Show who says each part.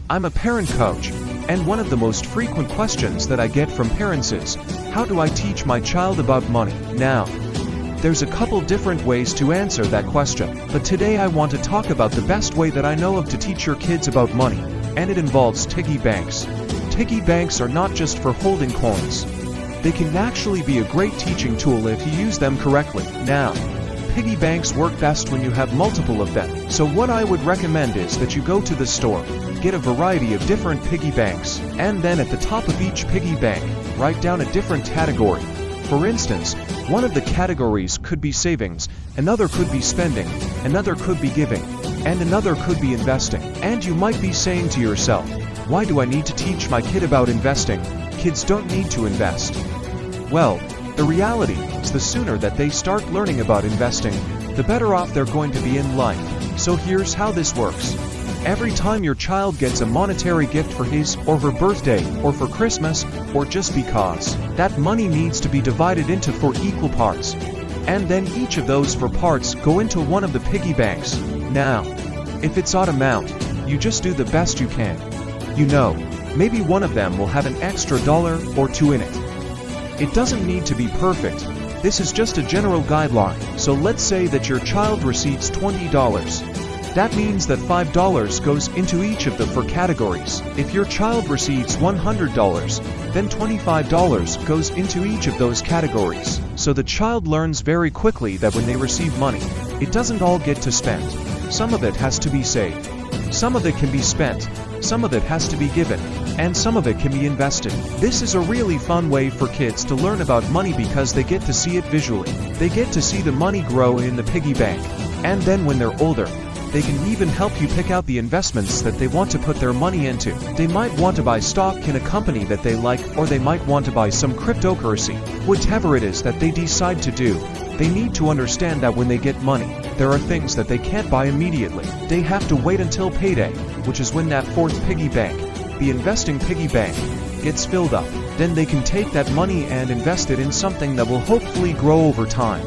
Speaker 1: I'm a parent coach, and one of the most frequent questions that I get from parents is, how do I teach my child about money? Now, there's a couple different ways to answer that question, but today I want to talk about the best way that I know of to teach your kids about money, and it involves piggy banks. Piggy banks are not just for holding coins. They can actually be a great teaching tool if you use them correctly. Now, piggy banks work best when you have multiple of them. So what I would recommend is that you go to the store, get a variety of different piggy banks, and then at the top of each piggy bank, write down a different category. For instance, one of the categories could be savings, another could be spending, another could be giving, and another could be investing. And you might be saying to yourself, why do I need to teach my kid about investing? Kids don't need to invest. Well, the reality is the sooner that they start learning about investing, the better off they're going to be in life. So here's how this works. Every time your child gets a monetary gift for his or her birthday, or for Christmas, or just because, that money needs to be divided into 4 equal parts. And then each of those 4 parts go into one of the piggy banks. Now, if it's odd amount, you just do the best you can. You know, maybe one of them will have an extra $1 or 2 in it. It doesn't need to be perfect. This is just a general guideline. So let's say that your child receives $20. That means that $5 goes into each of the 4 categories. If your child receives $100, then $25 goes into each of those categories. So the child learns very quickly that when they receive money, it doesn't all get to spend. Some of it has to be saved. Some of it can be spent. Some of it has to be given. And some of it can be invested. This is a really fun way for kids to learn about money because they get to see it visually. They get to see the money grow in the piggy bank. And then when they're older, they can even help you pick out the investments that they want to put their money into. They might want to buy stock in a company that they like, or they might want to buy some cryptocurrency. Whatever it is that they decide to do, they need to understand that when they get money, there are things that they can't buy immediately. They have to wait until payday, which is when that 4th piggy bank, the investing piggy bank, gets filled up. Then they can take that money and invest it in something that will hopefully grow over time.